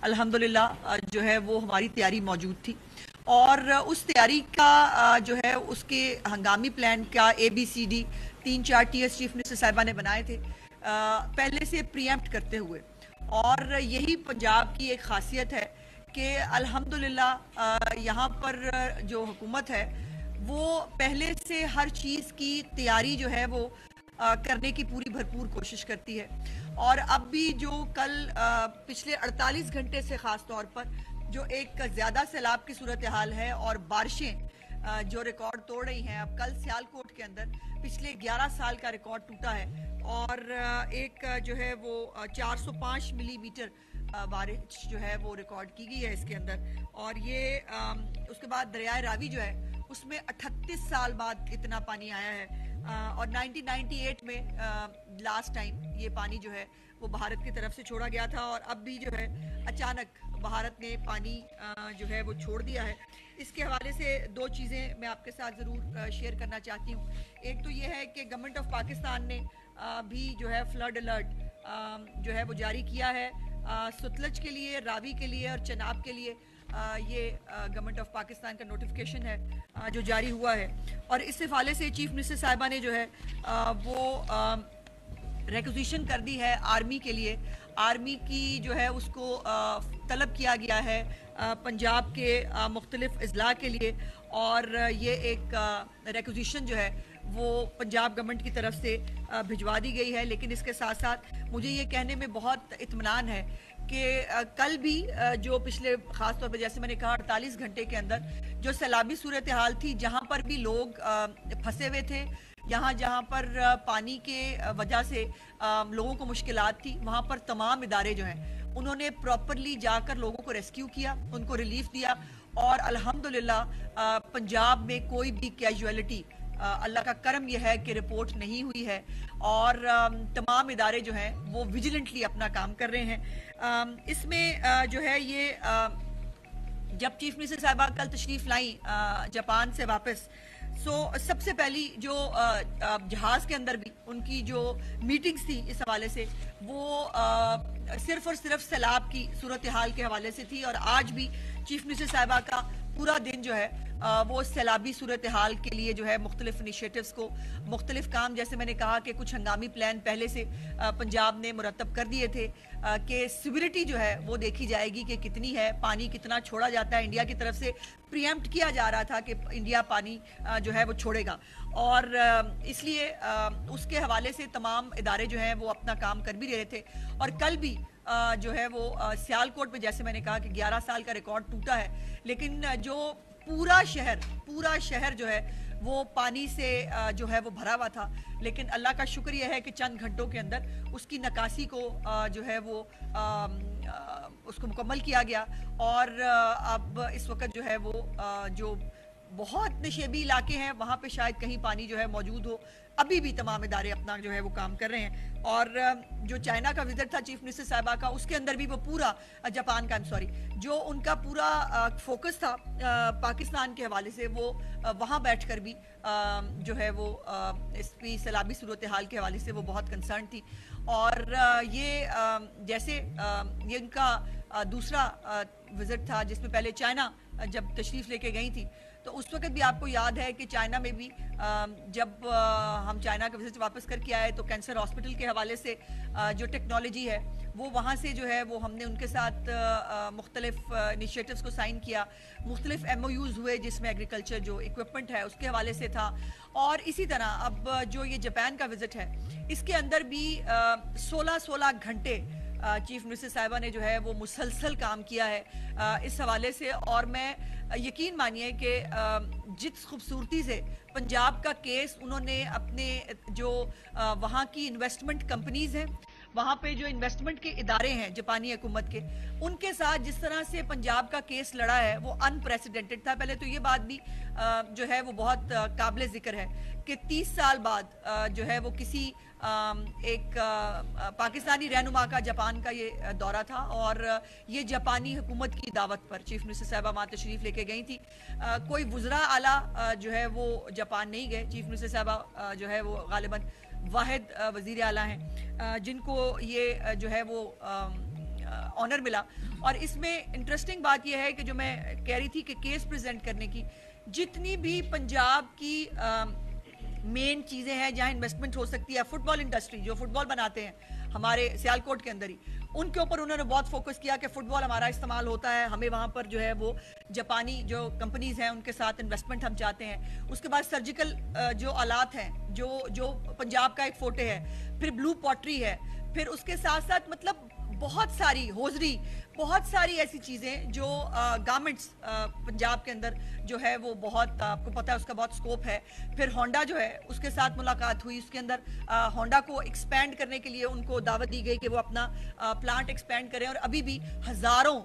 الحمدللہ جو ہے وہ ہماری تیاری موجود تھی، اور اس تیاری کا جو ہے اس کے ہنگامی پلان کا ABCD 3-4 ٹیئرز چیف منسٹر صاحبہ نے بنائے تھے پہلے سے پریمپٹ کرتے ہوئے، اور یہی پنجاب کی ایک خاصیت ہے کہ الحمدللہ یہاں پر جو حکومت ہے وہ پہلے سے ہر چیز کی تیاری جو ہے وہ کرنے کی پوری بھرپور کوشش کرتی ہے، اور اب بھی جو کل پچھلے 48 گھنٹے سے خاص طور پر جو ایک زیادہ سیلاب کی صورتحال ہے اور بارشیں جو ریکارڈ توڑ رہی ہیں، اب کل سیالکوٹ کے اندر پچھلے 11 سال کا ریکارڈ ٹوٹا ہے، اور ایک جو ہے وہ 405 ملی میٹر بارش جو ہے وہ ریکارڈ کی گئی ہے اس کے اندر، اور یہ اس کے بعد دریائے راوی جو ہے اس میں 38 سال بعد اتنا پانی آیا ہے، اور 1998 میں لاسٹ ٹائم یہ پانی جو ہے وہ بھارت کی طرف سے چھوڑا گیا تھا، اور اب بھی جو ہے اچانک بھارت نے پانی جو ہے وہ چھوڑ دیا ہے۔ اس کے حوالے سے دو چیزیں میں آپ کے ساتھ ضرور شیئر کرنا چاہتی ہوں۔ ایک تو یہ ہے کہ گورنمنٹ آف پاکستان نے بھی جو ہے فلڈ الرٹ جو ہے وہ جاری کیا ہے ستلج کے لیے، راوی کے لیے اور چناب کے لیے، یہ گورنمنٹ آف پاکستان کا نوٹیفیکیشن ہے جو جاری ہوا ہے، اور اس حوالے سے چیف منسٹر صاحبہ نے جو ہے وہ ریکوزیشن کر دی ہے آرمی کے لیے، آرمی کی جو ہے اس کو طلب کیا گیا ہے پنجاب کے مختلف اضلاع کے لیے، اور یہ ایک ریکوزیشن جو ہے وہ پنجاب گورنمنٹ کی طرف سے بھجوا دی گئی ہے۔ لیکن اس کے ساتھ ساتھ مجھے یہ کہنے میں بہت اطمینان ہے کہ کل بھی جو پچھلے خاص طور پہ جیسے میں نے کہا 48 گھنٹے کے اندر جو سیلابی صورتحال تھی، جہاں پر بھی لوگ پھنسے ہوئے تھے، جہاں پر پانی کے وجہ سے لوگوں کو مشکلات تھی، وہاں پر تمام ادارے جو ہیں انہوں نے پراپرلی جا کر لوگوں کو ریسکیو کیا، ان کو ریلیف دیا، اور الحمدللہ پنجاب میں کوئی بھی کیجویلٹی اللہ کا کرم یہ ہے کہ رپورٹ نہیں ہوئی ہے، اور تمام ادارے جو ہیں وہ ویجیلنٹلی اپنا کام کر رہے ہیں۔ اس میں جو ہے یہ جب چیف منسٹر صاحبہ کل تشریف لائیں جاپان سے واپس، سب سے پہلی جو جہاز کے اندر بھی ان کی جو میٹنگز تھی اس حوالے سے وہ صرف اور صرف سیلاب کی صورتحال کے حوالے سے تھی، اور آج بھی چیف منسٹر صاحبہ کا پورا دن جو ہے وہ سیلابی صورتحال کے لیے جو ہے مختلف انیشیٹوز کو، مختلف کام، جیسے میں نے کہا کہ کچھ ہنگامی پلان پہلے سے پنجاب نے مرتب کر دیے تھے کہ سیوریٹی جو ہے وہ دیکھی جائے گی کہ کتنی ہے، پانی کتنا چھوڑا جاتا ہے، انڈیا کی طرف سے پریمپٹ کیا جا رہا تھا کہ انڈیا پانی جو ہے وہ چھوڑے گا، اور اس لیے اس کے حوالے سے تمام ادارے جو ہیں وہ اپنا کام کر بھی رہے تھے، اور کل بھی جو ہے وہ سیالکوٹ میں جیسے میں نے کہا کہ 11 سال کا ریکارڈ ٹوٹا ہے، لیکن جو پورا شہر جو ہے وہ پانی سے جو ہے وہ بھرا ہوا تھا، لیکن اللہ کا شکر یہ ہے کہ چند گھنٹوں کے اندر اس کی نکاسی کو جو ہے وہ اس کو مکمل کیا گیا، اور اب اس وقت جو ہے وہ جو بہت نشیبی علاقے ہیں وہاں پہ شاید کہیں پانی جو ہے موجود ہو، ابھی بھی تمام ادارے اپنا جو ہے وہ کام کر رہے ہیں، اور جو چائنا کا وزٹ تھا چیف منسٹر صاحبہ کا، اس کے اندر بھی وہ پورا جاپان کا جو ان کا پورا فوکس تھا پاکستان کے حوالے سے، وہ وہاں بیٹھ کر بھی جو ہے وہ اس کی سیلابی صورتحال کے حوالے سے وہ بہت کنسرن تھی، اور یہ جیسے یہ ان کا دوسرا وزٹ تھا جس میں پہلے چائنا جب تشریف لے کے گئی تھی، تو اس وقت بھی آپ کو یاد ہے کہ چائنا میں بھی جب ہم چائنا کا وزٹ واپس کر کے آئے تو کینسر ہاسپٹل کے حوالے سے جو ٹیکنالوجی ہے وہ وہاں سے جو ہے وہ ہم نے ان کے ساتھ مختلف انیشیٹوز کو سائن کیا، مختلف MOUs ہوئے جس میں ایگریکلچر جو ایکوپمنٹ ہے اس کے حوالے سے تھا، اور اسی طرح اب جو یہ جاپان کا وزٹ ہے اس کے اندر بھی 16 گھنٹے چیف منسٹر صاحبہ نے جو ہے وہ مسلسل کام کیا ہے اس حوالے سے، اور میں یقین مانیے کہ جس خوبصورتی سے پنجاب کا کیس انہوں نے اپنے جو وہاں کی انویسٹمنٹ کمپنیز ہیں، وہاں پہ جو انویسٹمنٹ کے ادارے ہیں جاپانی حکومت کے، ان کے ساتھ جس طرح سے پنجاب کا کیس لڑا ہے وہ انپریسیڈنٹڈ تھا۔ پہلے تو یہ بات بھی جو ہے وہ بہت قابل ذکر ہے کہ 30 سال بعد جو ہے وہ کسی ایک پاکستانی رہنما کا جاپان کا یہ دورہ تھا، اور یہ جاپانی حکومت کی دعوت پر چیف منسٹر صاحبہ وہاں تشریف لے کے گئی تھی، کوئی وزراء اعلیٰ جو ہے وہ جاپان نہیں گئے، چیف منسٹر صاحبہ جو ہے وہ غالباً واحد وزیر اعلیٰ ہیں جن کو یہ جو ہے وہ آنر ملا. اور اس میں انٹرسٹنگ بات یہ ہے کہ جو میں کہہ رہی تھی کہ کیس پریزنٹ کرنے کی, جتنی بھی پنجاب کی مین چیزیں ہیں جہاں انویسٹمنٹ ہو سکتی ہے, فٹ بال انڈسٹری جو فٹ بال بناتے ہیں ہمارے سیالکوٹ کے اندر ہی, ان کے اوپر انہوں نے بہت فوکس کیا کہ فٹ بال ہمارا استعمال ہوتا ہے, ہمیں وہاں پر جو ہے وہ جاپانی جو کمپنیز ہیں ان کے ساتھ انویسٹمنٹ ہم چاہتے ہیں. اس کے بعد سرجیکل جو آلات ہیں جو پنجاب کا ایک فوٹے ہے, پھر بلو پوٹری ہے, پھر اس کے ساتھ ساتھ مطلب بہت ساری ہوزری, بہت ساری ایسی چیزیں جو گارمنٹس پنجاب کے اندر جو ہے وہ بہت, آپ کو پتہ ہے اس کا بہت سکوپ ہے. پھر ہونڈا جو ہے اس کے ساتھ ملاقات ہوئی, اس کے اندر ہونڈا کو ایکسپینڈ کرنے کے لیے ان کو دعوت دی گئی کہ وہ اپنا پلانٹ ایکسپینڈ کریں, اور ابھی بھی ہزاروں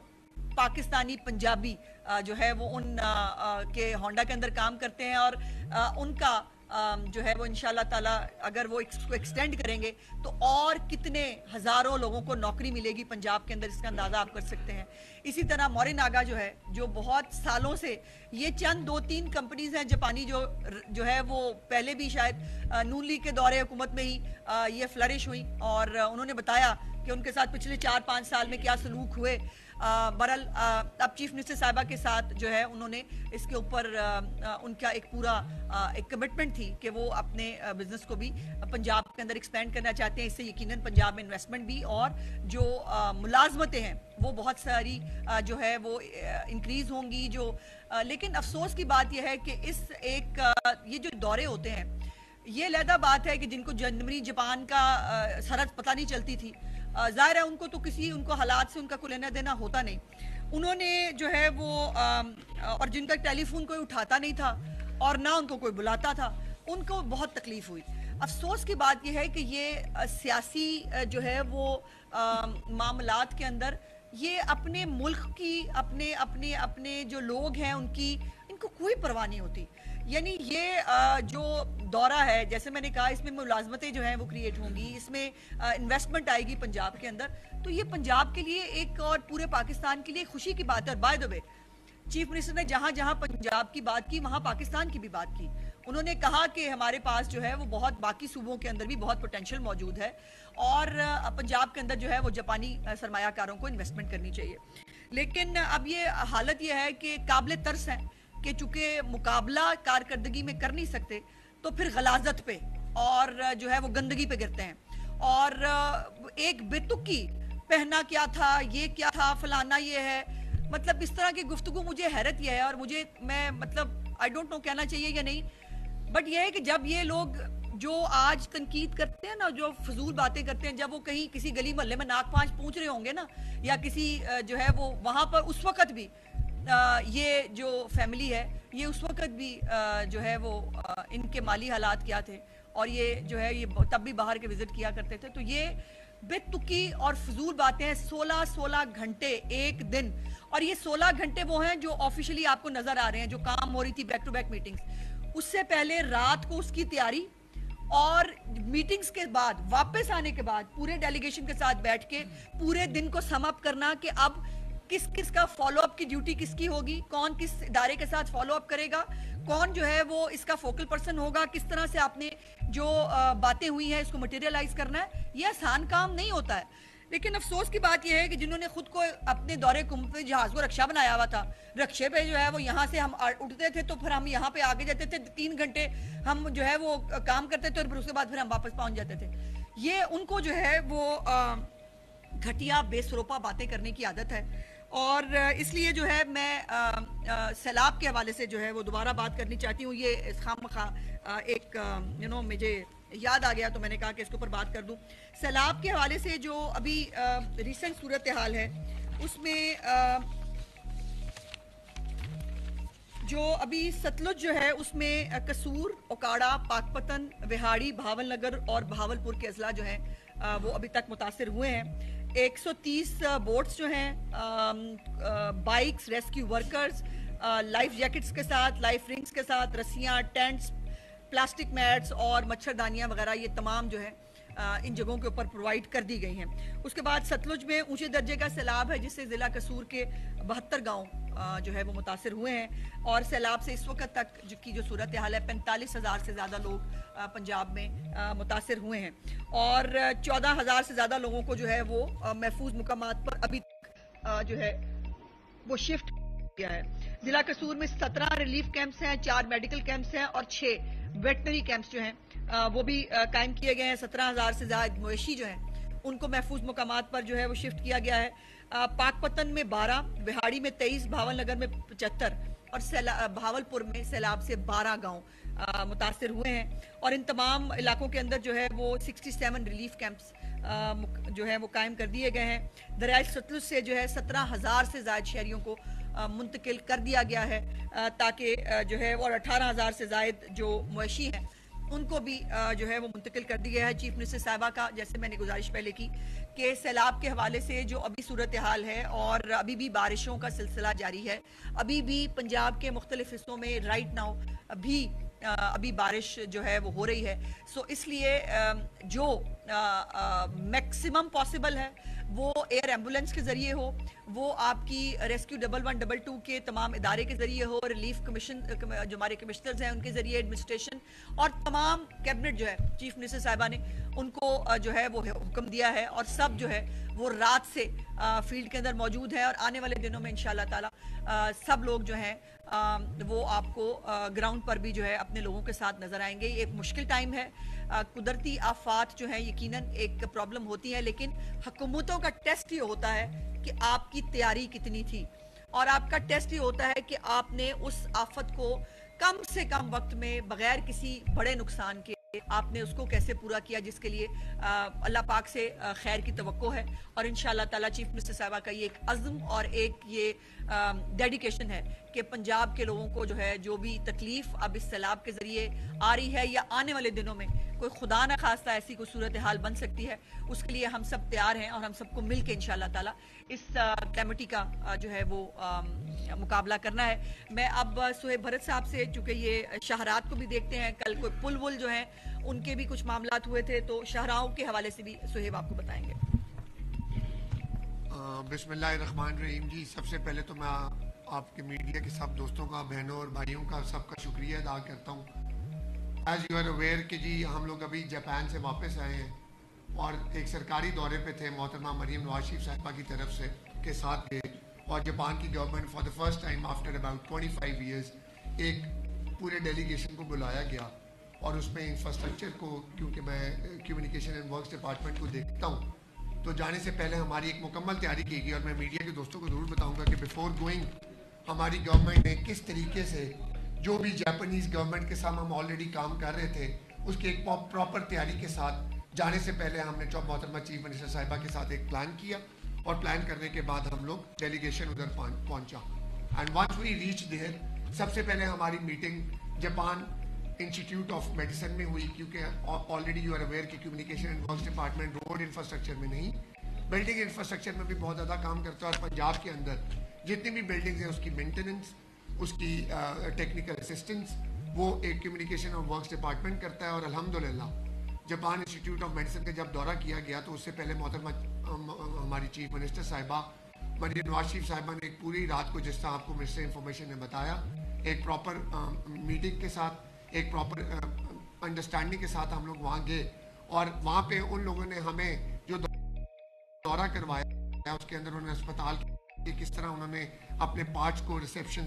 پاکستانی پنجابی جو ہے وہ ان کے ہونڈا کے اندر کام کرتے ہیں, اور ان کا جو ہے وہ انشاءاللہ تعالی اگر وہ اس کو ایکسٹینڈ کریں گے تو اور کتنے ہزاروں لوگوں کو نوکری ملے گی پنجاب کے اندر, اس کا اندازہ آپ کر سکتے ہیں. اسی طرح موری ناگا جو ہے, جو بہت سالوں سے, یہ چند 2-3 کمپنیز ہیں جاپانی جو ہے وہ پہلے بھی شاید نون لیگ کے دور حکومت میں ہی یہ فلرش ہوئی, اور انہوں نے بتایا کہ ان کے ساتھ پچھلے 4-5 سال میں کیا سلوک ہوئے. برحال اب چیف منسٹر صاحبہ کے ساتھ جو ہے انہوں نے اس کے اوپر ان کا ایک پورا ایک کمٹمنٹ تھی کہ وہ اپنے بزنس کو بھی پنجاب کے اندر ایکسپینڈ کرنا چاہتے ہیں. اس سے یقیناً پنجاب میں انویسٹمنٹ بھی اور جو ملازمتیں ہیں وہ بہت ساری جو ہے وہ انکریز ہوں گی. لیکن افسوس کی بات یہ ہے کہ اس ایک یہ جو دورے ہوتے ہیں, یہ علیحدہ بات ہے کہ جن کو جرمنی جاپان کا سرحد پتہ نہیں چلتی تھی, ظاہر ہے ان کو تو ان کو حالات سے ان کا کوئی لینا دینا ہوتا نہیں. انہوں نے جو ہے وہ اور جن کا ٹیلی فون کوئی اٹھاتا نہیں تھا اور نہ ان کو کوئی بلاتا تھا, ان کو بہت تکلیف ہوئی. افسوس کی بات یہ ہے کہ یہ سیاسی جو ہے وہ معاملات کے اندر یہ اپنے ملک کی اپنے جو لوگ ہیں ان کو کوئی پرواہ نہیں ہوتی. یعنی یہ جو دورہ ہے, جیسے میں نے کہا, اس میں ملازمتیں جو ہیں وہ کریٹ ہوں گی, اس میں انویسٹمنٹ آئے گی پنجاب کے اندر, تو یہ پنجاب کے لیے ایک اور پورے پاکستان کے لیے خوشی کی بات ہے. اور by the way chief minister نے جہاں جہاں پنجاب کی بات کی وہاں پاکستان کی بھی بات کی. انہوں نے کہا کہ ہمارے پاس جو ہے وہ بہت باقی صوبوں کے اندر بھی بہت پوٹینشیل موجود ہے, اور پنجاب کے اندر جو ہے وہ جاپانی سرمایہ کاروں کو انویسٹمنٹ کرنی چاہیے. لیکن اب یہ حالت یہ ہے کہ قابل ترس ہے کہ چونکہ مقابلہ کارکردگی میں کر نہیں سکتے تو پھر غلاظت پہ اور جو ہے وہ گندگی پہ گرتے ہیں. اور ایک بے تکی پہنا کیا تھا, یہ کیا تھا, فلانا یہ ہے, مطلب اس طرح کی گفتگو مجھے حیرت یہ ہے, اور میں مطلب آئی ڈونٹ نو کہنا چاہیے یا نہیں, بٹ یہ ہے کہ جب یہ لوگ جو آج تنقید کرتے ہیں نا, جو فضول باتیں کرتے ہیں, جب وہ کہیں کسی گلی محلے میں ناک پانچ پونچھ رہے ہوں گے نا, یا کسی جو ہے وہ وہاں پر اس وقت بھی یہ جو فیملی ہے یہ اس وقت بھی جو ہے وہ ان کے مالی حالات کیا تھے, اور یہ جو ہے یہ تب بھی باہر کے وزٹ کیا کرتے تھے. تو یہ بے تکی اور فضول باتیں ہیں. 16 گھنٹے ایک دن, اور یہ 16 گھنٹے وہ ہیں جو آفیشلی آپ کو نظر آ رہے ہیں, جو کام ہو رہی تھی بیک ٹو بیک میٹنگز, اس سے پہلے رات کو اس کی تیاری, اور میٹنگز کے بعد واپس آنے کے بعد پورے ڈیلیگیشن کے ساتھ بیٹھ کے پورے دن کو سم اپ کرنا کہ اب کس کا فالو اپ کی ڈیوٹی کس کی ہوگی, کون کس ادارے کے ساتھ فالو اپ کرے گا, کون جو ہے وہ اس کا فوکل پرسن ہوگا, کس طرح سے آپ نے جو باتیں ہوئی ہیں اس کو مٹیریلائز کرنا ہے. یہ آسان کام نہیں ہوتا ہے. لیکن افسوس کی بات یہ ہے کہ جنہوں نے خود کو اپنے دورے حکومت جہاز کو رکشہ بنایا ہوا تھا, رکشے پہ جو ہے وہ یہاں سے ہم اٹھتے تھے تو پھر ہم یہاں پہ آگے جاتے تھے, 3 گھنٹے ہم جو ہے وہ کام کرتے تھے, اور پھر اس کے بعد پھر ہم واپس پہنچ جاتے تھے. یہ ان کو جو ہے وہ گھٹیا بے سروپا باتیں کرنے کی عادت ہے. اور اس لیے جو ہے میں سیلاب کے حوالے سے جو ہے وہ دوبارہ بات کرنی چاہتی ہوں. یہ خامخواہ ایک مجھے یاد آ گیا تو میں نے کہا کہ اس کے اوپر بات کر دوں. سیلاب کے حوالے سے جو ابھی ریسنٹ صورتحال ہے اس میں جو ابھی ستلج جو ہے اس میں قصور, اوکاڑا, پاک پتن, وہاڑی, بھاول نگر اور بھاول پور کے اضلاع جو ہیں وہ ابھی تک متاثر ہوئے ہیں. 130 بوٹس جو ہیں, bikes, rescue workers, life jackets کے ساتھ, لائف رنگز کے ساتھ, رسیاں, ٹینٹس, پلاسٹک میٹس اور مچھردانیاں وغیرہ, یہ تمام جو ہے ان جگہوں کے اوپر پرووائڈ کر دی گئی ہیں. اس کے بعد ستلج میں اونچے درجے کا سیلاب ہے جس سے ضلع قصور کے 72 گاؤں جو ہے وہ متاثر ہوئے ہیں, اور سیلاب سے اس وقت تک کی جو صورتحال ہے 45,000 سے زیادہ لوگ پنجاب میں متاثر ہوئے ہیں, اور 14,000 سے زیادہ لوگوں کو جو ہے وہ محفوظ مقامات پر ابھی تک جو ہے وہ شفٹ کیا ہے. ضلع قصور میں 17 ریلیف کیمپس ہیں, 4 میڈیکل کیمپس ہیں اور 6 ویٹنری کیمپس جو ہیں وہ بھی قائم کیے گئے ہیں. 17,000 سے زائد مویشی جو ہیں ان کو محفوظ مقامات پر جو ہے وہ شفٹ کیا گیا ہے. پاک پتن میں 12, بہاڑی میں 23, بھاول نگر میں 75 اور بھاولپور میں سیلاب سے 12 گاؤں متاثر ہوئے ہیں, اور ان تمام علاقوں کے اندر جو ہے وہ 67 ریلیف کیمپس جو ہے وہ قائم کر دیے گئے ہیں. دریائے ستلج سے جو ہے 17,000 سے زائد شہریوں کو منتقل کر دیا گیا ہے تاکہ جو ہے اور 18,000 سے زائد جو مویشی ہیں ان کو بھی جو ہے وہ منتقل کر دیا ہے. چیف منسٹر صاحبہ کا جیسے میں نے گزارش پہلے کی کہ سیلاب کے حوالے سے جو ابھی صورتحال ہے اور ابھی بھی بارشوں کا سلسلہ جاری ہے, ابھی بھی پنجاب کے مختلف حصوں میں رائٹ ناؤ ابھی بارش جو ہے وہ ہو رہی ہے. سو اس لیے جو میکسیمم پاسبل ہے وہ ایئر ایمبولنس کے ذریعے ہو, وہ آپ کی ریسکیو 1122 کے تمام ادارے کے ذریعے ہو, ریلیف کمیشن جو ہمارے کمشنرز ہیں ان کے ذریعے, ایڈمنسٹریشن اور تمام کیبنٹ جو ہے چیف منسٹر صاحبہ نے ان کو جو ہے وہ حکم دیا ہے, اور سب جو ہے وہ رات سے فیلڈ کے اندر موجود ہے, اور آنے والے دنوں میں انشاءاللہ تعالی سب لوگ جو ہیں وہ آپ کو گراؤنڈ پر بھی جو ہے اپنے لوگوں کے ساتھ نظر آئیں گے. یہ ایک مشکل ٹائم ہے, قدرتی آفات جو ہیں یقیناً ایک پرابلم ہوتی ہے, لیکن حکومتوں کا ٹیسٹ یہ ہوتا ہے کہ آپ کی تیاری کتنی تھی, اور آپ کا ٹیسٹ یہ ہوتا ہے کہ آپ نے اس آفت کو کم سے کم وقت میں بغیر کسی بڑے نقصان کے آپ نے اس کو کیسے پورا کیا, جس کے لیے اللہ پاک سے خیر کی توقع ہے. اور انشاءاللہ تعالی چیف منسٹر صاحبہ کا یہ ایک عزم اور ایک یہ ڈیڈیکیشن ہے کہ پنجاب کے لوگوں کو جو ہے جو بھی تکلیف اب اس سیلاب کے ذریعے آ رہی ہے یا آنے والے دنوں میں کوئی خدا نہ خواستہ ایسی کوئی صورتحال بن سکتی ہے, اس کے لیے ہم سب تیار ہیں, اور ہم سب کو مل کے انشاءاللہ تعالی اس کلیمٹی کا جو ہے وہ مقابلہ کرنا ہے. میں اب سہیب بھرت صاحب سے, چونکہ یہ شاہرات کو بھی دیکھتے ہیں, کل کوئی پل ول جو ہیں ان کے بھی کچھ معاملات ہوئے تھے, تو شاہراہوں کے حوالے سے بھی سہیب آپ کو بتائیں گے. بسم اللہ الرحمن الرحیم. جی سب سے پہلے تو میں آپ کے میڈیا کے سب دوستوں کا, بہنوں اور بھائیوں کا سب کا شکریہ ادا کرتا ہوں. ایز یو آر اویئر کہ جی ہم لوگ ابھی جاپان سے واپس آئے ہیں اور ایک سرکاری دورے پہ تھے, محترمہ مریم نواز شریف صاحبہ کی طرف سے کے ساتھ گئے, اور جاپان کی government for the first time after about 25 years ایک پورے ڈیلیگیشن کو بلایا گیا, اور اس میں انفراسٹرکچر کو, کیونکہ میں کمیونیکیشن اینڈ ورکس ڈپارٹمنٹ کو دیکھتا ہوں, تو جانے سے پہلے ہماری ایک مکمل تیاری کی گئی, اور میں میڈیا کے دوستوں کو ضرور بتاؤں گا کہ بیفور گوئنگ ہماری گورنمنٹ نے کس طریقے سے جو بھی جاپانیز گورنمنٹ کے ساتھ ہم آلریڈی کام کر رہے تھے اس کی ایک پراپر تیاری کے ساتھ جانے سے پہلے ہم نے محترمہ چیف منسٹر صاحبہ کے ساتھ ایک پلان کیا, اور پلان کرنے کے بعد ہم لوگ ڈیلیگیشن ادھر پہنچا. And once we reach there, سب سے پہلے ہماری meeting Japan Institute of Medicine میں ہوئی, کیونکہ آلریڈی یو آر اویئر کہ communication and works department road infrastructure میں نہیں, بلڈنگ انفراسٹرکچر میں بھی بہت زیادہ کام کرتا ہے, اور پنجاب کے اندر جتنی بھی بلڈنگز ہیں اس کی مینٹیننس, اس کی ٹیکنیکل اسسٹنس وہ ایک کمیونیکیشن اور ورکس ڈپارٹمنٹ کرتا ہے. اور الحمدللہ جاپان انسٹیٹیوٹ آف میڈیسن کا جب دورہ کیا گیا تو اس سے پہلے محترمہ ہماری چیف منسٹر صاحبہ مریم نواز شریف صاحبہ نے ایک پوری رات کو, جس طرح آپ کو منسٹر انفارمیشن نے بتایا, ایک پراپر میٹنگ کے ساتھ, ایک پراپر انڈرسٹینڈنگ کے ساتھ ہم لوگ وہاں گئے, اور وہاں پہ ان لوگوں نے ہمیں جو دورہ کروایا اس کے اندر انہوں نے اسپتال کے کس طرح انہوں نے اپنے پارٹس کو, ریسیپشن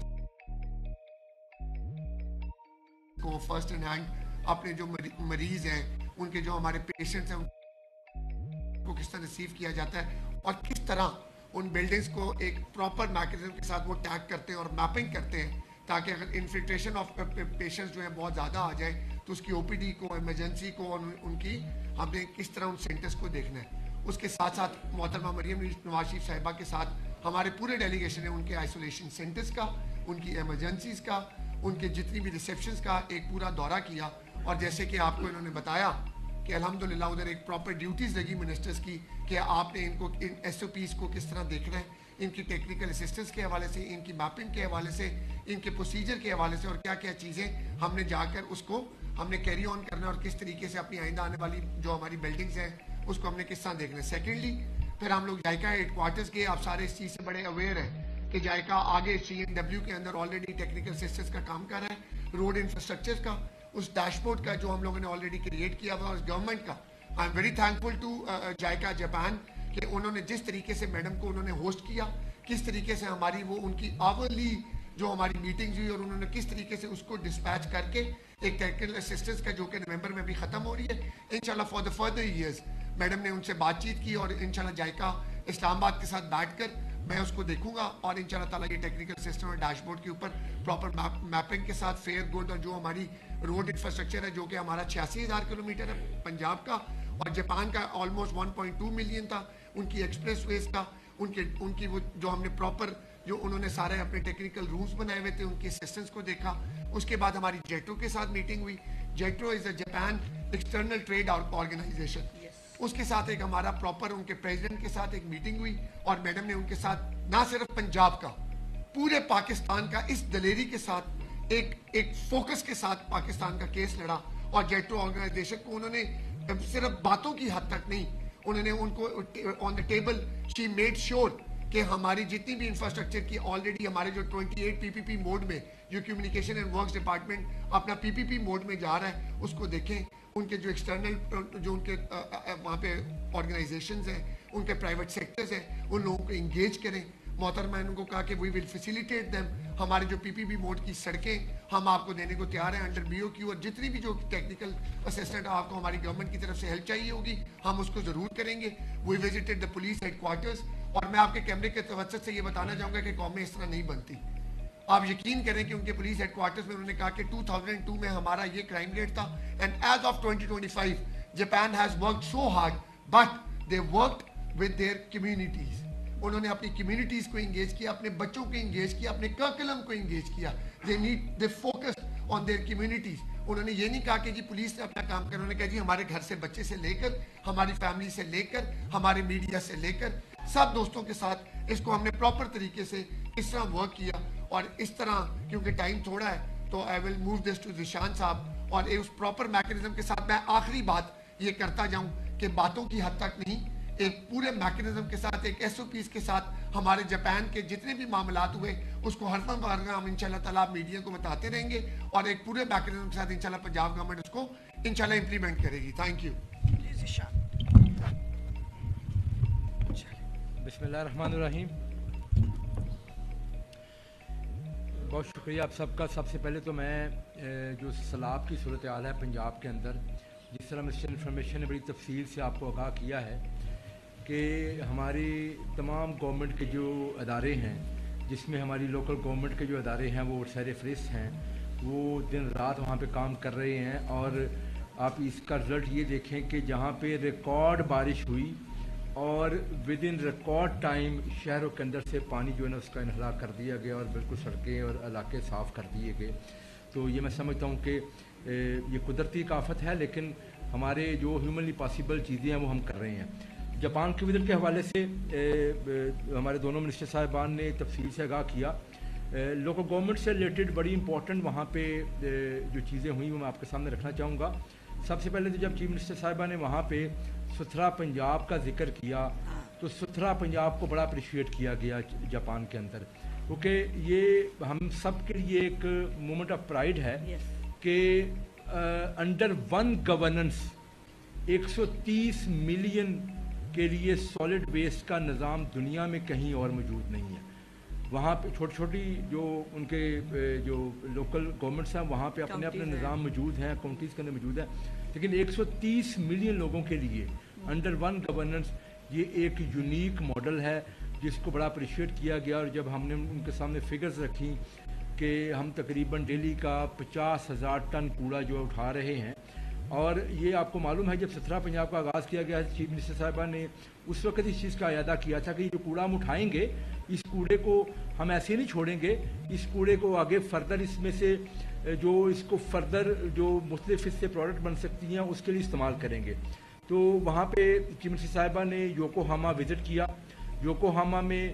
کو, فرسٹ اینڈ ہینڈ اپنے جو مریض ہیں ان کے جو ہمارے پیشنٹس ہیں ان کو کس طرح ریسیو کیا جاتا ہے, اور کس طرح ان بلڈنگز کو ایک پراپر میکینزم کے ساتھ وہ ٹیگ کرتے ہیں اور میپنگ کرتے ہیں, تاکہ اگر انفلٹریشن آف پیشنٹس جو ہیں بہت زیادہ آ جائیں تو اس کی او پی ڈی کو, ایمرجنسی کو, اور ان کی ہم نے کس طرح ان سینٹرز کو دیکھنا ہے. اس کے ساتھ ساتھ محترمہ مریم نواز شریف صاحبہ کے ساتھ ہمارے پورے ڈیلیگیشن ہیں ان کے آئسولیشن سینٹرز کا, ان کی ایمرجنسیز کا, ان کے جتنی بھی ریسیپشنز کا ایک پورا دورہ کیا. اور جیسے کہ آپ کو انہوں نے بتایا کہ الحمدللہ ادھر ایک پراپر ڈیوٹیز لگی منسٹرز کی کہ آپ نے ان کو ان ایس او پیز کو کس طرح دیکھنا ہے, ان کی ٹیکنیکل اسسٹنس کے حوالے سے, ان کی میپنگ کے حوالے سے, ان کے پروسیجر کے حوالے سے, اور کیا کیا چیزیں ہم نے جا کر اس کو ہم نے کیری آن کرنا ہے اور کس طریقے سے اپنی آئندہ آنے والی جو ہماری بلڈنگز ہیں اس کو ہم نے کس طرح دیکھنا ہے. سیکنڈلی پھر ہم لوگ جائکا ہیڈ کوارٹرز کے, آپ سارے اس چیز سے بڑے اویئر ہیں کہ جائکا آگے CNW کے اندر آلریڈی ٹیکنیکل اسسٹنس کا کام کر رہا ہے, روڈ انفراسٹرکچر کا, اس ڈیش بورڈ کا جو ہم لوگوں نے آلریڈی کریٹ کیا ہوا, اس گورنمنٹ کا. I am very thankful to JICA Japan کہ انہوں نے جس طریقے سے میڈم کو انہوں نے ہوسٹ کیا, کس طریقے سے ہماری وہ ان کی آورلی جو ہماری میٹنگز ہوئی اور انہوں نے کس طریقے سے اس کو ڈسپیچ کر کے ایک ٹیکنیکل اسسٹنس کا جو کہ نومبر میں بھی ختم ہو رہی ہے انشاءاللہ for the further years. Madam نے ان سے بات چیت کی اور انشاءاللہ جائکا اسلام آباد کے ساتھ بیٹھ کر میں اس کو دیکھوں گا اور انشاءاللہ تعالیٰ یہ ٹیکنیکل سسٹم اور ڈیش بورڈ کے اوپر پراپر میپنگ کے ساتھ فیئر گڈ اور جو ہماری روڈ انفراسٹرکچر ہے جو کہ ہمارا 86,000 کلومیٹر ہے پنجاب کا اور جاپان کا آلموسٹ 1.2 ملین تھا, ان کی ایکسپریس ویز کا, ان کی وہ جو ہم نے پراپر جو انہوں نے سارے اپنے ٹیکنیکل رولز بنائے ہوئے تھے ان کی اسسٹنس کو دیکھا. اس کے بعد ہماری جیٹرو کے ساتھ میٹنگ ہوئی. جیٹرو از اے جاپان ایکسٹرنل ٹریڈ آرگنائزیشن, اس کے ساتھ ایک ہمارا پراپر ان کے پریزیڈنٹ کے ساتھ ایک میٹنگ ہوئی اور میڈم نے ان کے ساتھ نہ صرف پنجاب کا پورے پاکستان کا اس دلیری کے ساتھ ایک فوکس کے ساتھ پاکستان کا کیس لڑا. اور جیٹرو آرگنائزیشن کو انہوں نے صرف باتوں کی حد تک نہیں, انہوں نے ان کو on the table she made sure کہ ہماری جتنی بھی انفراسٹرکچر کی آلریڈی ہمارے جو 28 PPP موڈ میں جو کمیونیکیشن اینڈ ورکس ڈپارٹمنٹ اپنا PPP موڈ میں جا رہا ہے اس کو دیکھیں. ان کے جو ایکسٹرنل جو ان کے وہاں پہ آرگنائزیشنز ہیں, ان کے پرائیویٹ سیکٹرز ہیں, ان لوگوں کو انگیج کریں. محترمہ نے ان کو کہا کہ وی ول فیسیلیٹیٹ دیم, ہمارے جو PPP موڈ کی سڑکیں ہم آپ کو دینے کو تیار ہیں انڈر BOQ, اور جتنی بھی جو ٹیکنیکل اسسٹنٹ آپ کو ہماری گورنمنٹ کی طرف سے ہیلپ چاہیے ہوگی ہم اس کو ضرور کریں گے. We visited the police headquarters, اور میں آپ کے کیمرے کے توسط سے یہ بتانا چاہوں گا کہ قومیں اس طرح نہیں بنتی. آپ یقین کریں کہ ان کے پولیس ہیڈ کوارٹرز میں انہوں نے کہا کہ 2002 میں ہمارا یہ کرائم ریٹ تھا and as of 2025 Japan has worked so hard but they worked with their communities. انہوں نے اپنی کمیونٹیز کو انگیج کیا, اپنے بچوں کو انگیج کیا, اپنے کرکلم کو انگیج کیا. دے فوکسڈ آن دیئر کمیونٹیز. انہوں نے یہ نہیں کہا کہ جی پولیس نے اپنا کام کرنا, انہوں نے کہا جی ہمارے گھر سے بچے سے لے کر ہماری فیملی سے لے کر ہمارے میڈیا سے لے کر سب دوستوں کے ساتھ اس کو ہم نے پراپر طریقے سے اس طرح ورک کیا. اور اس طرح کیونکہ ٹائم تھوڑا ہے تو I will move this to Zeeshan sahab, اور اس پراپر میکینزم کے ساتھ میں آخری بات یہ کرتا جاؤں کہ باتوں کی حد تک نہیں, ایک پورے میکینزم کے ساتھ ایک SOPs کے ساتھ ہمارے جاپان کے جتنے بھی معاملات ہوئے اس کو ہر وقت ہم انشاءاللہ تعالیٰ میڈیا کو بتاتے رہیں گے اور ایک پورے میکینزم کے ساتھ انشاءاللہ پنجاب گورنمنٹ اس کو انشاءاللہ امپلیمنٹ کرے گی. Thank you. بسم اللہ الرحمن الرحیم. بہت شکریہ آپ سب کا. سب سے پہلے تو میں جو سیلاب کی صورتحال ہے پنجاب کے اندر, جس طرح مسٹر انفارمیشن نے بڑی تفصیل سے آپ کو آگاہ کیا ہے کہ ہماری تمام گورنمنٹ کے جو ادارے ہیں, جس میں ہماری لوکل گورنمنٹ کے جو ادارے ہیں وہ سیر فہرست ہیں, وہ دن رات وہاں پہ کام کر رہے ہیں. اور آپ اس کا رزلٹ یہ دیکھیں کہ جہاں پہ ریکارڈ بارش ہوئی اور ود ان ریکارڈ ٹائم شہروں کے اندر سے پانی جو ہے نا اس کا انخلا کر دیا گیا اور بالکل سڑکیں اور علاقے صاف کر دیے گئے. تو یہ میں سمجھتا ہوں کہ یہ قدرتی آفت ہے, لیکن ہمارے جو ہیومنلی پاسبل چیزیں ہیں وہ ہم کر رہے ہیں. جاپان کے وزٹ کے حوالے سے ہمارے دونوں منسٹر صاحبان نے تفصیل سے آگاہ کیا. لوکل گورنمنٹ سے ریلیٹڈ بڑی امپورٹنٹ وہاں پہ جو چیزیں ہوئیں وہ میں آپ کے سامنے رکھنا چاہوں گا. سب سے پہلے تو جب چیف منسٹر صاحبہ نے وہاں پہ ستھرا پنجاب کا ذکر کیا تو ستھرا پنجاب کو بڑا اپریشیٹ کیا گیا جاپان کے اندر, کیونکہ یہ ہم سب کے لیے ایک مومنٹ آف پرائڈ ہے کہ انڈر ون گورننس 130 ملین کے لیے سالڈ ویسٹ کا نظام دنیا میں کہیں اور موجود نہیں ہے. وہاں پہ چھوٹی چھوٹی جو ان کے جو لوکل گورنمنٹس ہیں وہاں پہ اپنے اپنے نظام موجود ہیں, کاؤنٹیز کے اندر موجود ہیں, لیکن 130 ملین لوگوں کے لیے انڈر ون گورننس یہ ایک یونیک ماڈل ہے جس کو بڑا اپریشیٹ کیا گیا. اور جب ہم نے ان کے سامنے فگرز رکھیں کہ ہم تقریباً ڈیلی کا 50,000 ٹن کوڑا جو اٹھا رہے ہیں, اور یہ آپ کو معلوم ہے جب ستھرا پنجاب کا آغاز کیا گیا چیف منسٹر صاحبہ نے اس وقت اس چیز کا اعادہ کیا تھا کہ یہ جو کوڑا ہم اٹھائیں گے اس کوڑے کو ہم ایسے نہیں چھوڑیں گے, اس کوڑے کو آگے فردر اس میں سے جو اس کو فردر جو مختلف اس سے پروڈکٹ بن سکتی ہیں اس کے لیے استعمال کریں گے. تو وہاں پہ چیف منسٹر صاحبہ نے یوکو ہاما وزٹ کیا. یوکو ہاما میں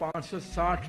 560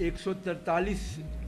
143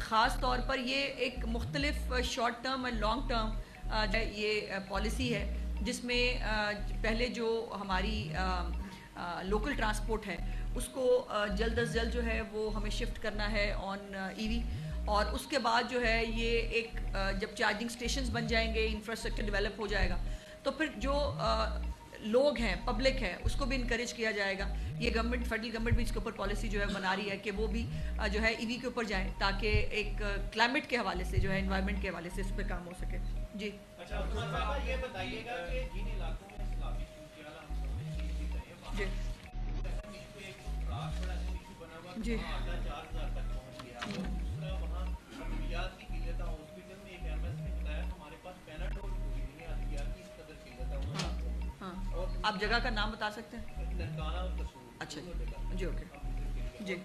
خاص طور پر یہ ایک مختلف شارٹ ٹرم اور لانگ ٹرم یہ پالیسی ہے جس میں پہلے جو ہماری لوکل ٹرانسپورٹ ہے اس کو جلد از جلد جو ہے وہ ہمیں شفٹ کرنا ہے آن ای وی، اور اس کے بعد جو ہے یہ ایک جب چارجنگ سٹیشنز بن جائیں گے، انفراسٹرکچر ڈیولپ ہو جائے گا، تو پھر جو لوگ ہیں، پبلک ہے، اس کو بھی انکریج کیا جائے گا۔ یہ گورنمنٹ، فیڈرل گورنمنٹ بھی اس کے اوپر پالیسی جو ہے بنا رہی ہے کہ وہ بھی جو ہے ای وی کے اوپر جائیں تاکہ ایک کلائمیٹ کے حوالے سے جو ہے انوائرمنٹ کے حوالے سے اس پہ کام ہو سکے۔ جی اچھا یہ بتائیے گا کہ جن علاقوں میں اسلامی جی ہاں، آپ جگہ کا نام بتا سکتے ہیں؟ اچھا جی، اوکے جی۔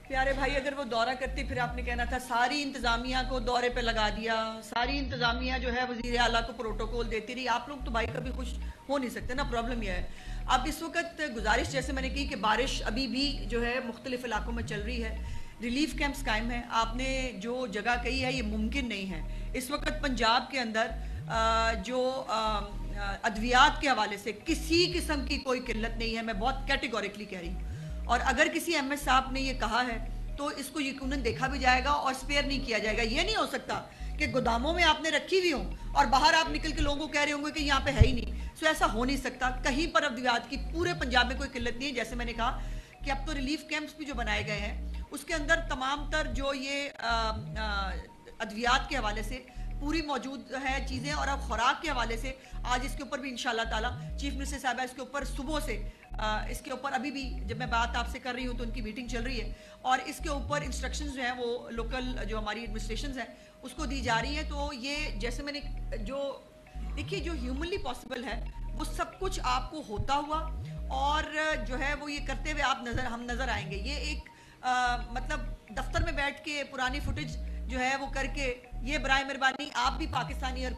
پیارے بھائی، اگر وہ دورہ کرتی پھر آپ نے کہنا تھا ساری انتظامیہ کو دورے پہ لگا دیا، ساری انتظامیہ جو ہے وزیر اعلیٰ کو پروٹوکول دیتی رہی۔ آپ لوگ تو بھائی کبھی خوش ہو نہیں سکتے نا، پرابلم یہ ہے۔ اب اس وقت گزارش جیسے میں نے کی کہ بارش ابھی بھی جو ہے مختلف علاقوں میں چل رہی ہے، ریلیف کیمپس قائم ہیں۔ آپ نے جو جگہ کہی ہے یہ ممکن نہیں ہے اس وقت پنجاب کے اندر جو ادویات کے حوالے سے کسی قسم کی کوئی قلت نہیں ہے، میں بہت کیٹیگوریکلی کہہ رہی ہوں۔ اور اگر کسی ایم ایس صاحب نے یہ کہا ہے تو اس کو یقیناً دیکھا بھی جائے گا اور سپیئر نہیں کیا جائے گا۔ یہ نہیں ہو سکتا کہ گوداموں میں آپ نے رکھی ہوئی ہوں اور باہر آپ نکل کے لوگوں کو کہہ رہے ہوں گے کہ یہاں پہ ہے ہی نہیں۔ سو ایسا ہو نہیں سکتا، کہیں پر ادویات کی پورے پنجاب میں کوئی قلت نہیں ہے۔ جیسے میں نے کہا کہ اب تو ریلیف کیمپس بھی جو بنائے گئے ہیں اس کے اندر تمام تر جو یہ ادویات کے حوالے سے پوری موجود ہے چیزیں، اور اب خوراک کے حوالے سے آج اس کے اوپر بھی انشاءاللہ تعالیٰ چیف منسٹر صاحبہ اس کے اوپر صبح سے اس کے اوپر ابھی بھی جب میں بات آپ سے کر رہی ہوں تو ان کی میٹنگ چل رہی ہے، اور اس کے اوپر انسٹرکشنز جو ہیں وہ لوکل جو ہماری ایڈمنسٹریشنز ہیں اس کو دی جا رہی ہیں۔ تو یہ جیسے میں نے جو دیکھیے جو ہیومنلی پاسبل ہے وہ سب کچھ آپ کو ہوتا ہوا اور جو ہے وہ یہ کرتے ہوئے ہم نظر آئیں گے۔ یہ ایک مطلب دفتر میں بیٹھ کے پرانی فوٹیج جو ہے وہ کر کے، یہ برائے مہربانی آپ بھی پاکستانی اور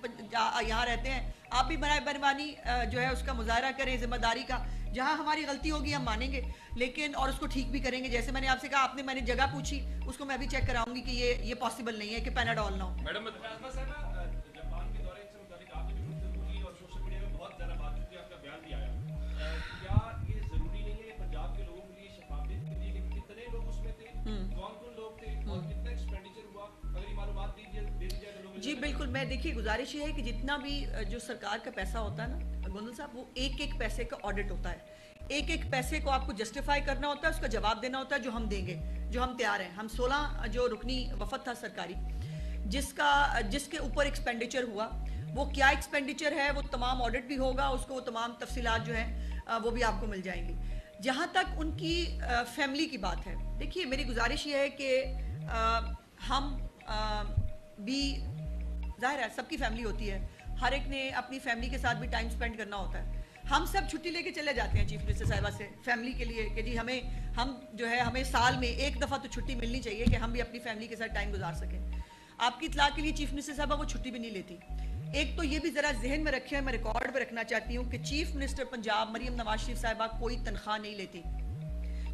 یہاں رہتے ہیں، آپ بھی برائے مہربانی جو ہے اس کا مظاہرہ کریں ذمہ داری کا۔ جہاں ہماری غلطی ہوگی ہم مانیں گے، لیکن اور اس کو ٹھیک بھی کریں گے۔ جیسے میں نے آپ سے کہا، میں نے جگہ پوچھی، اس کو میں بھی چیک کراؤں گی کہ یہ پاسبل نہیں ہے کہ پیناڈول نہ ہو۔ میڈم جاپان کے دورے سے متعلق آپ نے بھی گفتگو کی اور سوشل میڈیا میں بہت زیادہ بات چکی، آپ کا بیان بھی آیا۔ کیا یہ ضروری نہیں ہے پنجاب کے لوگوں کے لیے شفافیت کے لیے کہ کتنے لوگ اس میں تھے، کون کون لوگ تھے اور کتنا ایکسپینڈیچر ہوا، اگر یہ معلومات دے دی جائے تو لوگ؟ جی بالکل، میں دیکھیے گزارش یہ ہے کہ جتنا بھی جو سرکار کا پیسہ ہوتا ہے نا گوندل صاحب، وہ ایک ایک پیسے کا آڈٹ ہوتا ہے۔ ایک ایک پیسے کو آپ کو جسٹیفائی کرنا ہوتا ہے، اس کا جواب دینا ہوتا ہے جو ہم دیں گے، جو ہم تیار ہیں۔ ہم 16 جو رکنی وفد تھا سرکاری جس کے اوپر ایکسپینڈیچر ہوا، وہ کیا ایکسپینڈیچر ہے وہ تمام آڈٹ بھی ہوگا، اس کو تمام تفصیلات جو ہیں وہ بھی آپ کو مل جائیں گی۔ جہاں تک ان کی فیملی کی بات ہے، دیکھیے میری گزارش یہ ہے کہ ہم بھی ظاہر ہے سب کی فیملی ہوتی ہے، ہر ایک نے اپنی فیملی کے ساتھ بھی ٹائم سپینڈ کرنا ہوتا ہے۔ ہم سب چھٹی لے کے چلے جاتے ہیں چیف منسٹر صاحبہ سے فیملی کے لیے کہ جی ہمیں سال میں ایک دفعہ تو چھٹی ملنی چاہیے کہ ہم بھی اپنی فیملی کے ساتھ ٹائم گزار سکیں۔ آپ کی اطلاع کے لیے چیف منسٹر صاحبہ وہ چھٹی بھی نہیں لیتی۔ ایک تو یہ بھی ذرا ذہن میں رکھیں، میں ریکارڈ پہ رکھنا چاہتی ہوں کہ چیف منسٹر پنجاب مریم نواز شریف صاحبہ کوئی تنخواہ نہیں لیتی۔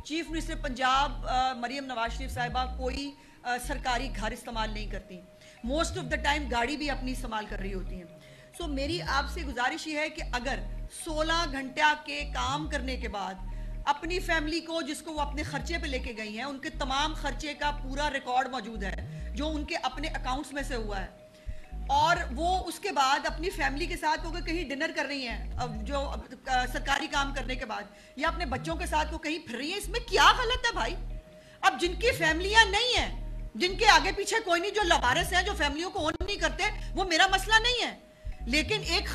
چیف منسٹر پنجاب مریم نواز شریف صاحبہ کوئی سرکاری گھر استعمال نہیں کرتی، موسٹ آف دا ٹائم گاڑی بھی اپنی استعمال کر رہی ہوتی ہیں۔ سو میری آپ سے گزارش یہ ہے کہ اگر 16 گھنٹہ کے کام کرنے کے بعد اپنی فیملی کو، جس کو وہ اپنے خرچے پہ لے کے گئی ہیں، ان کے تمام خرچے کا پورا ریکارڈ موجود ہے جو ان کے اپنے اکاؤنٹس میں سے ہوا ہے، اور وہ اس کے بعد اپنی فیملی کے ساتھ وہ کہیں ڈنر کر رہی ہیں جو سرکاری کام کرنے کے بعد، یا اپنے بچوں کے ساتھ وہ کہیں پھر رہی ہیں، اس میں کیا غلط ہے بھائی؟ اب جن کی فیملیاں نہیں ہیں، جن کے آگے پیچھے کوئی نہیں، جو لوارث ہیں، جو فیملیوں کو اون نہیں کرتے، وہ میرا مسئلہ نہیں ہے۔ لیکن ایک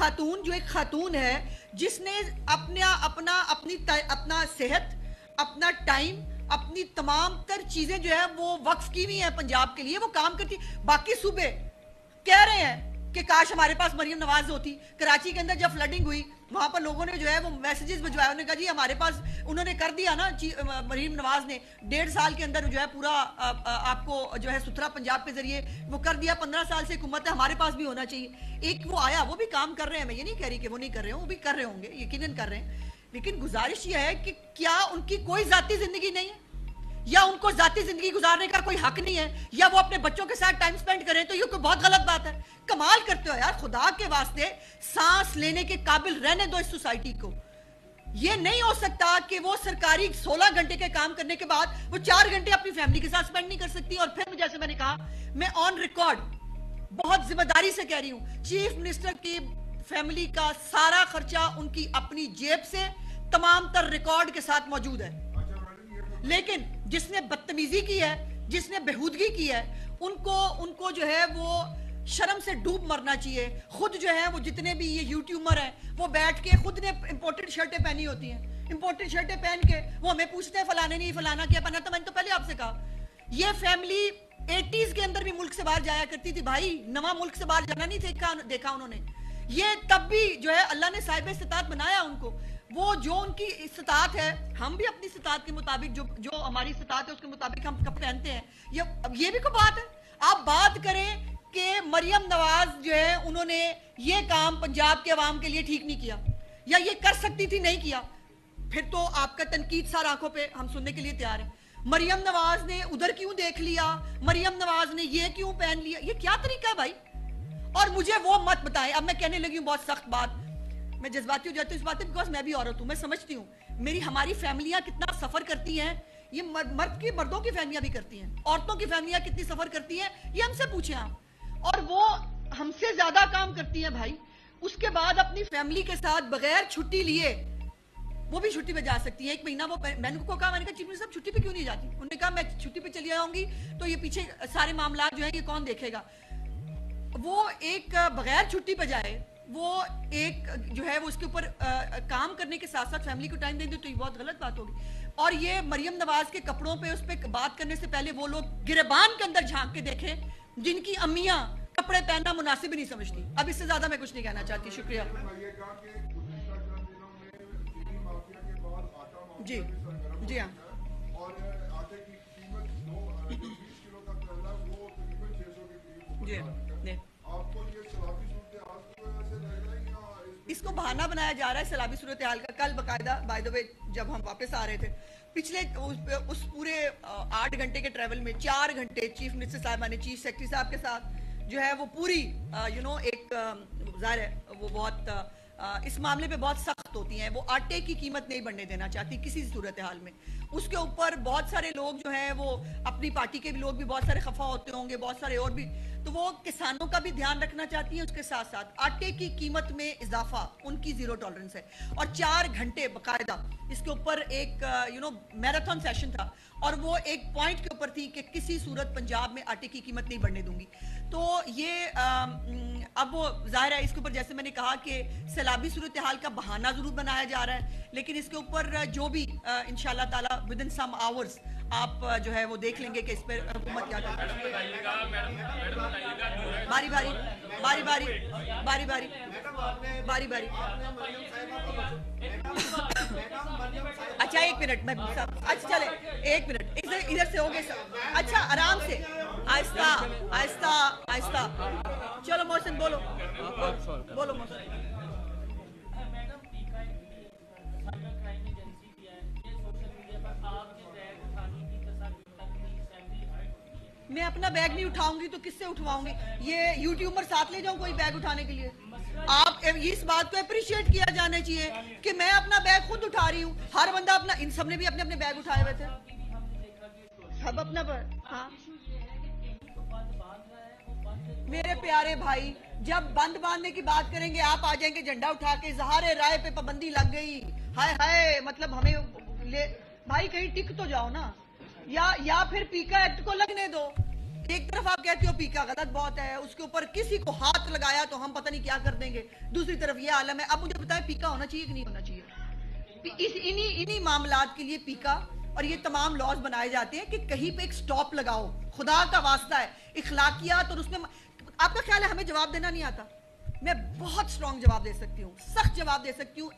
خاتون ہے جس نے اپنا صحت، اپنا ٹائم، اپنی تمام تر چیزیں جو ہے وہ وقف کی ہوئی ہیں پنجاب کے لیے، وہ کام کرتی۔ باقی صوبے کہہ رہے ہیں کہ کاش ہمارے پاس مریم نواز ہوتی. کراچی کے اندر جب فلڈنگ ہوئی وہاں پر لوگوں نے جو ہے وہ میسیجز بھجوائے, انہوں نے کہا جی ہمارے پاس, انہوں نے کر دیا نا مریم نواز نے 1.5 سال کے اندر جو ہے پورا آپ کو جو ہے ستھرا پنجاب کے ذریعے وہ کر دیا. 15 سال سے حکومت ہے, ہمارے پاس بھی ہونا چاہیے. ایک وہ آیا, وہ بھی کام کر رہے ہیں, میں یہ نہیں کہہ رہی کہ وہ نہیں کر رہے ہوں, وہ بھی کر رہے ہوں گے, یقیناً کر رہے ہیں. لیکن گزارش یہ ہے کہ کیا ان کی کوئی ذاتی زندگی نہیں ہے, یا ان کو ذاتی زندگی گزارنے کا کوئی حق نہیں ہے, یا وہ اپنے بچوں کے ساتھ ٹائم سپینڈ کریں, تو یہ کوئی بہت غلط بات ہے. کمال کرتے ہو یار, خدا کے واسطے سانس لینے کے قابل رہنے دو اس سوسائٹی کو. یہ نہیں ہو سکتا کہ وہ سرکاری 16 گھنٹے کے کام کرنے کے بعد وہ 4 گھنٹے اپنی فیملی کے ساتھ سپینڈ نہیں کر سکتی. اور پھر جیسے میں نے کہا, میں آن ریکارڈ بہت ذمہ داری سے کہہ رہی ہوں, چیف منسٹر کی فیملی کا سارا خرچہ ان کی اپنی جیب سے تمام تر ریکارڈ کے ساتھ موجود ہے. لیکن جس نے بدتمیزی کی ہے, جس نے بےہودگی کی ہے, ان کو جو ہے وہ شرم سے ڈوب مرنا چاہیے. خود جو ہے وہ جتنے بھی یہ یوٹیوبر ہیں وہ بیٹھ کے خود نے امپورٹڈ شرٹیں پہنی ہوتی ہیں, امپورٹڈ شرٹیں پہن کے وہ ہمیں پوچھتے ہیں فلانے نہیں فلانا کیا پہنا. تو میں نے تو پہلے آپ سے کہا, یہ فیملی 80s کے اندر بھی ملک سے باہر جایا کرتی تھی بھائی, نواں ملک سے باہر جانا نہیں دیکھا انہوں نے. یہ تب بھی جو ہے اللہ نے صاحب استطاعت بنایا ان کو, وہ جو ان کی استطاعت ہے, ہم بھی اپنی استطاعت کے مطابق جو ہماری استطاعت ہے اس کے مطابق ہم کپڑے پہنتے ہیں. یہ بھی کوئی بات ہے؟ آپ بات کریں کہ مریم نواز جو ہے انہوں نے یہ کام پنجاب کے عوام کے لیے ٹھیک نہیں کیا, یا یہ کر سکتی تھی نہیں کیا, پھر تو آپ کا تنقید سار آنکھوں پہ ہم سننے کے لیے تیار ہیں. مریم نواز نے ادھر کیوں دیکھ لیا, مریم نواز نے یہ کیوں پہن لیا, یہ کیا طریقہ ہے بھائی؟ اور مجھے وہ مت بتائیں, اب میں کہنے لگی ہوں بہت سخت بات, میں جذباتی ہو جاتی ہوں اس بات پہ, بیکاز میں بھی عورت ہوں, میں سمجھتی ہوں ہماری فیملیاں کتنا سفر کرتی ہیں. یہ مردوں کی فیملیاں بھی کرتی ہیں, عورتوں کی فیملیاں کتنی سفر کرتی ہیں یہ ہم سے پوچھیں آپ. اور وہ ہم سے زیادہ کام کرتی ہیں بھائی. اس کے بعد اپنی فیملی کے ساتھ بغیر چھٹی لیے وہ بھی چھٹی پہ جا سکتی ہیں. 1 مہینہ وہ, میں نے کو کہا, میں نے کہا چیف منسٹر صاحب چھٹی پہ کیوں نہیں جاتی؟ انہوں نے کہا میں چھٹی پہ چلی آؤں گی تو یہ پیچھے سارے معاملات جو ہیں یہ کون دیکھے گا. وہ ایک بغیر چھٹی پہ جائے, وہ ایک جو ہے وہ اس کے اوپر کام کرنے کے ساتھ ساتھ فیملی کو ٹائم دیں گے, تو یہ بہت غلط بات ہوگی. اور یہ مریم نواز کے کپڑوں پہ اس پہ بات کرنے سے پہلے وہ لوگ گریبان کے اندر جھانک کے دیکھیں جن کی امیاں کپڑے پہننا مناسب ہی نہیں سمجھتی. اب اس سے زیادہ میں کچھ نہیں کہنا چاہتی. شکریہ. جی جی ہاں, جی اس کو بہانہ بنایا جا رہا ہے سیلابی صورتحال کا. کل باقاعدہ بائی دا وے جب ہم واپس آ رہے تھے پچھلے اس پورے 8 گھنٹے کے ٹریول میں 4 گھنٹے چیف منسٹر صاحبہ نے چیف سیکرٹری صاحب کے ساتھ جو ہے وہ پوری ایک ظاہر ہے وہ بہت اس معاملے پہ بہت سخت ہوتی ہیں. وہ آٹے کی قیمت نہیں بڑھنے دینا چاہتی کسی صورتحال میں. اس کے اوپر بہت سارے لوگ جو ہیں وہ اپنی پارٹی کے بھی لوگ بھی بہت سارے خفا ہوتے ہوں گے, بہت سارے اور بھی, تو وہ کسانوں کا بھی دھیان رکھنا چاہتی ہیں. اس کے ساتھ ساتھ آٹے کی قیمت میں اضافہ ان کی 0 ٹالرنس ہے. اور 4 گھنٹے باقاعدہ اس کے اوپر ایک میراتھن سیشن تھا, اور وہ ایک پوائنٹ کے اوپر تھی کہ کسی صورت پنجاب میں آٹے کی قیمت نہیں بڑھنے دوں گی. تو یہ اب وہ ظاہر ہے اس کے اوپر جیسے میں نے کہا کہ سیلابی صورتحال کا بہانہ ضرور بنایا جا رہا ہے, لیکن اس کے اوپر جو بھی انشاءاللہ تعالی ودن سم آورز آپ جو ہے وہ دیکھ لیں گے کہ اس پہ حکومت کیا کرتی ہے. باری باری باری باری باری باری باری. اچھا 1 منٹ, میں اچھا چلے 1 منٹ ادھر سے ہو گئے. اچھا آرام سے, آہستہ آہستہ آہستہ. چلو محسن بولو بولو محسن. میں اپنا بیگ نہیں اٹھاؤں گی تو کس سے اٹھواؤں گی؟ یہ یوٹیوبر ساتھ لے جاؤں کوئی بیگ اٹھانے کے لیے؟ آپ اس بات کو اپریشیٹ کیا جانا چاہیے کہ میں اپنا بیگ خود اٹھا رہی ہوں. ہر بندہ اپنا, ان سب نے بھی اپنے اپنے بیگ اٹھائے ہوئے تھے, سب اپنا. ہاں میرے پیارے بھائی, جب بند باندھنے کی بات کریں گے آپ آ جائیں گے جھنڈا اٹھا کے, اظہار رائے پہ پابندی لگ گئی, ہائے ہائے, مطلب ہمیں بھائی کہیں ٹک تو جاؤ نا, یا پھر پیکا ایکٹ کو لگنے دو. ایک طرف آپ کہتے ہو پیکا غلط بہت ہے, اس کے اوپر کسی کو ہاتھ لگایا تو ہم پتہ نہیں کیا کر دیں گے, دوسری طرف یہ عالم ہے. اب مجھے بتائیں پیکا ہونا چاہیے کہ نہیں ہونا چاہیے؟ انہی معاملات کے لیے پیکا اور یہ تمام لاز بنائے جاتے ہیں کہ کہیں پہ ایک سٹاپ لگاؤ, خدا کا واسطہ ہے. اخلاقیات اور اس میں آپ کا خیال ہے ہمیں جواب دینا نہیں آتا؟ میں بہت سٹرونگ جواب دے سکتی ہوں, سخت جواب دے سکتی ہوں.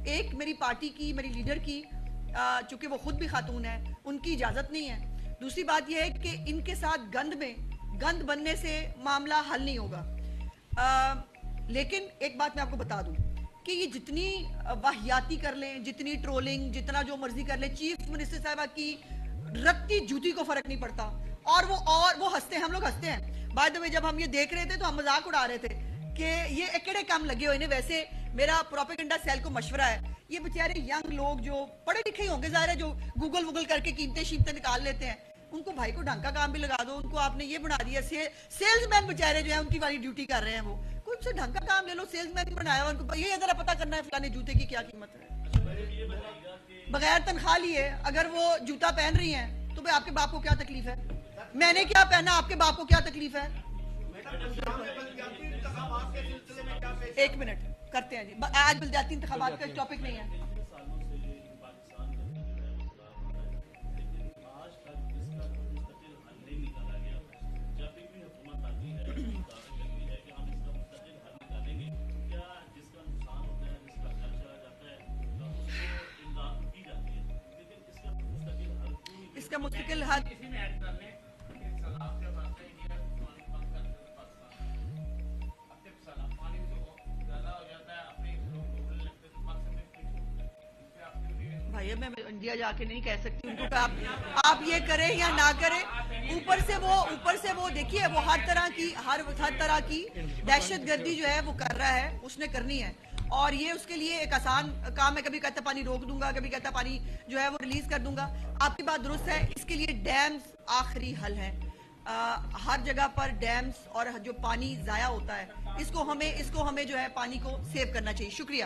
ایک میری پارٹی کی, میری لیڈر کی, چونکہ وہ خود بھی خاتون ہے, ان کی اجازت نہیں ہے. دوسری بات یہ ہے کہ ان کے ساتھ گند بننے سے معاملہ حل نہیں ہوگا. لیکن ایک بات میں آپ کو بتا دوں کہ یہ جتنی واہیاتی کر لیں, جتنی ٹرولنگ, جتنا جو مرضی کر لیں, چیف منسٹر صاحبہ کی رتی جوتی کو فرق نہیں پڑتا. اور وہ ہنستے ہیں, ہم لوگ ہنستے ہیں. بائی دا وے جب ہم یہ دیکھ رہے تھے تو ہم مذاق اڑا رہے تھے کہ یہ اکیڑے کام لگے ہوئے. ویسے میرا پروپیگنڈا سیل کو مشورہ ہے, یہ بیچارے ینگ لوگ جو پڑھے لکھے ہی ہوں گے, ظاہر ہے, جو گوگل کر کے قیمتیں نکال لیتے ہیں, ان کو بھائی کو ڈھنگ کا کام بھی لگا دو. ان کو آپ نے یہ بنا دیا سیلز مین بیچارے جو ہیں, ان کی والی ڈیوٹی کر رہے ہیں. وہ کچھ سے ڈھنگ کا کام لے لو, سیلز مین بنایا ان کو, یہ ذرا پتہ کرنا ہے فلانے جوتے کی کیا قیمت ہے. بغیر تنخواہ لیے اگر وہ جوتا پہن رہی ہیں تو بھائی آپ کے باپ کو کیا تکلیف ہے؟ میں نے کیا پہنا, آپ کے باپ کو کیا تکلیف ہے؟ ایک منٹ کرتے ہیں جی, آج بلدیاتی انتخابات کا ٹاپک نہیں ہے. اس کا مستقل حل بھائی, میں انڈیا جا کے نہیں کہہ سکتی ان کو کہ آپ یہ کریں یا نہ کریں. اوپر سے وہ دیکھیے, وہ ہر طرح کی دہشت گردی جو ہے وہ کر رہا ہے, اس نے کرنی ہے. اور یہ اس کے لیے ایک آسان کام ہے, کبھی کہتا پانی روک دوں گا, کبھی کہتا پانی جو ہے وہ ریلیز کر دوں گا. آپ کی بات درست ہے, اس کے لیے ڈیمز آخری حل ہے. ہر جگہ پر ڈیمز اور جو پانی ضائع ہوتا ہے, اس کو ہمیں جو ہے پانی کو سیو کرنا چاہیے. شکریہ.